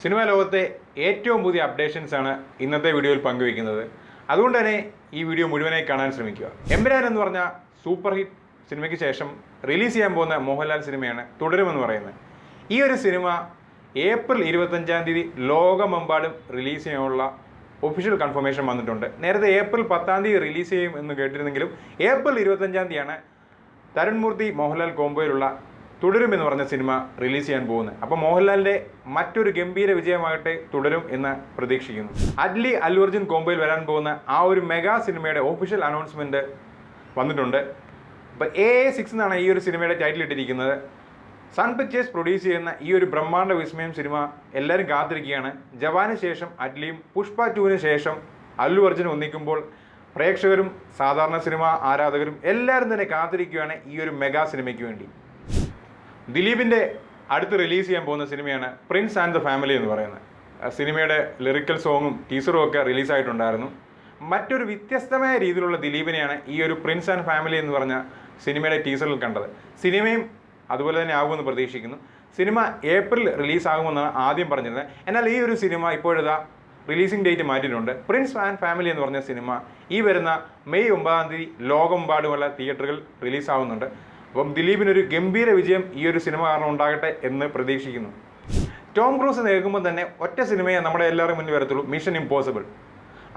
Cinema ലോകത്തെ ഏറ്റവും പുതിയ അപ്ഡേഷൻസ് ആണ് ഇന്നത്തെ വീഡിയോയിൽ പങ്കുവയ്ക്കുന്നത്. അതുകൊണ്ട് തന്നെ ഈ വീഡിയോ മുഴുവനായി കാണാൻ ശ്രമിക്കുക. എമ്പുരാൻ എന്ന് പറഞ്ഞ സൂപ്പർ ഹിറ്റ് സിനിമയ്ക്ക് ശേഷം റിലീസ് ചെയ്യാൻ പോകുന്ന മോഹൻലാൽ സിനിമയാണ് തുടരുമെന്ന് പറയുന്നത്. ഈ ഒരു സിനിമ ഏപ്രിൽ 25-ാം തീയതി ലോകമെമ്പാടും റിലീസ് ചെയ്യാനുള്ള ഒഫീഷ്യൽ കൺഫർമേഷൻ വന്നിട്ടുണ്ട്. നേരത്തെ ഏപ്രിൽ 10-ാം തീയതി റിലീസ് ചെയ്യും എന്ന് കേട്ടിരുന്നെങ്കിലും ഏപ്രിൽ 25-ാം തീയതിയാണ് തരുൺ മൂർത്തി മോഹൻലാൽ കോംബോയിലുള്ള തുടരും എന്ന് പറഞ്ഞ സിനിമ റിലീസ് ചെയ്യാൻ പോകുന്നത്. അപ്പോൾ മോഹൻലാലിൻ്റെ മറ്റൊരു ഗംഭീര വിജയമാകട്ടെ തുടരും എന്ന് പ്രതീക്ഷിക്കുന്നു. അഡ്ലി അല്ലു അർജുൻ കോംബോയിൽ വരാൻ പോകുന്ന ആ ഒരു മെഗാ സിനിമയുടെ ഒഫീഷ്യൽ അനൗൺസ്മെൻറ്റ് വന്നിട്ടുണ്ട്. അപ്പോൾ AA6 എന്നാണ് ഈ ഒരു സിനിമയുടെ ടൈറ്റിൽ ഇട്ടിരിക്കുന്നത്. സൺ പിക്ചേഴ്സ് പ്രൊഡ്യൂസ് ചെയ്യുന്ന ഈ ഒരു ബ്രഹ്മാണ്ഡ വിസ്മയം സിനിമ എല്ലാവരും കാത്തിരിക്കുകയാണ്. ജവാന് ശേഷം അഡ്ലിയും പുഷ്പ 2-ന് ശേഷം അല്ലു അർജുനും ഒന്നിക്കുമ്പോൾ പ്രേക്ഷകരും സാധാരണ സിനിമ ആരാധകരും എല്ലാവരും തന്നെ കാത്തിരിക്കുകയാണ് ഈ ഒരു മെഗാ സിനിമയ്ക്ക് വേണ്ടി. ദിലീപിൻ്റെ അടുത്ത് റിലീസ് ചെയ്യാൻ പോകുന്ന സിനിമയാണ് പ്രിൻസ് ആൻഡ് ദ ഫാമിലി എന്ന് പറയുന്നത്. സിനിമയുടെ ലിറിക്കൽ സോങ്ങും ടീസറും ഒക്കെ റിലീസായിട്ടുണ്ടായിരുന്നു. മറ്റൊരു വ്യത്യസ്തമായ രീതിയിലുള്ള ദിലീപിനെയാണ് ഈ ഒരു പ്രിൻസ് ആൻഡ് ഫാമിലി എന്ന് പറഞ്ഞ സിനിമയുടെ ടീസറിൽ കണ്ടത്. സിനിമയും അതുപോലെ തന്നെ ആകുമെന്ന് പ്രതീക്ഷിക്കുന്നു. സിനിമ ഏപ്രിൽ റിലീസാകുമെന്നാണ് ആദ്യം പറഞ്ഞിരുന്നത്. എന്നാൽ ഈ ഒരു സിനിമ ഇപ്പോഴത്തെ റിലീസിംഗ് ഡേറ്റ് മാറ്റിയിട്ടുണ്ട്. പ്രിൻസ് ആൻഡ് ഫാമിലി എന്ന് പറഞ്ഞ സിനിമ ഈ വരുന്ന മെയ് 9-ാം തീയതി ലോകമെമ്പാടുമുള്ള തിയേറ്ററുകൾ റിലീസാവുന്നുണ്ട്. അപ്പം ദിലീപിനൊരു ഗംഭീര വിജയം ഈ ഒരു സിനിമ കാരണം ഉണ്ടാകട്ടെ എന്ന് പ്രതീക്ഷിക്കുന്നു. ടോം ക്രൂസ് കേൾക്കുമ്പോൾ തന്നെ ഒറ്റ സിനിമയെ നമ്മുടെ എല്ലാവരും മുന്നിൽ വരത്തുള്ളൂ, മിഷൻ ഇമ്പോസിബിൾ.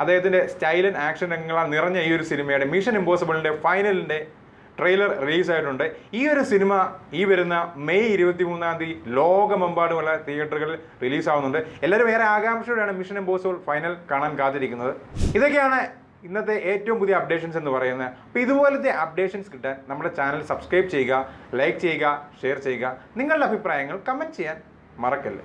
അദ്ദേഹത്തിൻ്റെ സ്റ്റൈലൻ ആക്ഷൻ രംഗങ്ങളാൽ നിറഞ്ഞ ഈ ഒരു സിനിമയുടെ മിഷൻ ഇമ്പോസിബിളിൻ്റെ ഫൈനലിൻ്റെ ട്രെയിലർ റിലീസായിട്ടുണ്ട്. ഈ ഒരു സിനിമ ഈ വരുന്ന മെയ് 23-ാം തീയതി ലോകമെമ്പാടുമുള്ള തിയേറ്ററുകളിൽ റിലീസാവുന്നുണ്ട്. എല്ലാവരും ഏറെ ആകാംക്ഷയോടെയാണ് മിഷൻ ഇമ്പോസിബിൾ ഫൈനൽ കാണാൻ കാത്തിരിക്കുന്നത്. ഇതൊക്കെയാണ് ഇന്നത്തെ ഏറ്റവും പുതിയ അപ്ഡേഷൻസ് എന്ന് പറയുന്നത്. അപ്പോൾ ഇതുപോലത്തെ അപ്ഡേഷൻസ് കിട്ടാൻ നമ്മുടെ ചാനൽ സബ്സ്ക്രൈബ് ചെയ്യുക, ലൈക്ക് ചെയ്യുക, ഷെയർ ചെയ്യുക. നിങ്ങളുടെ അഭിപ്രായങ്ങൾ കമൻറ്റ് ചെയ്യാൻ മറക്കല്ലേ.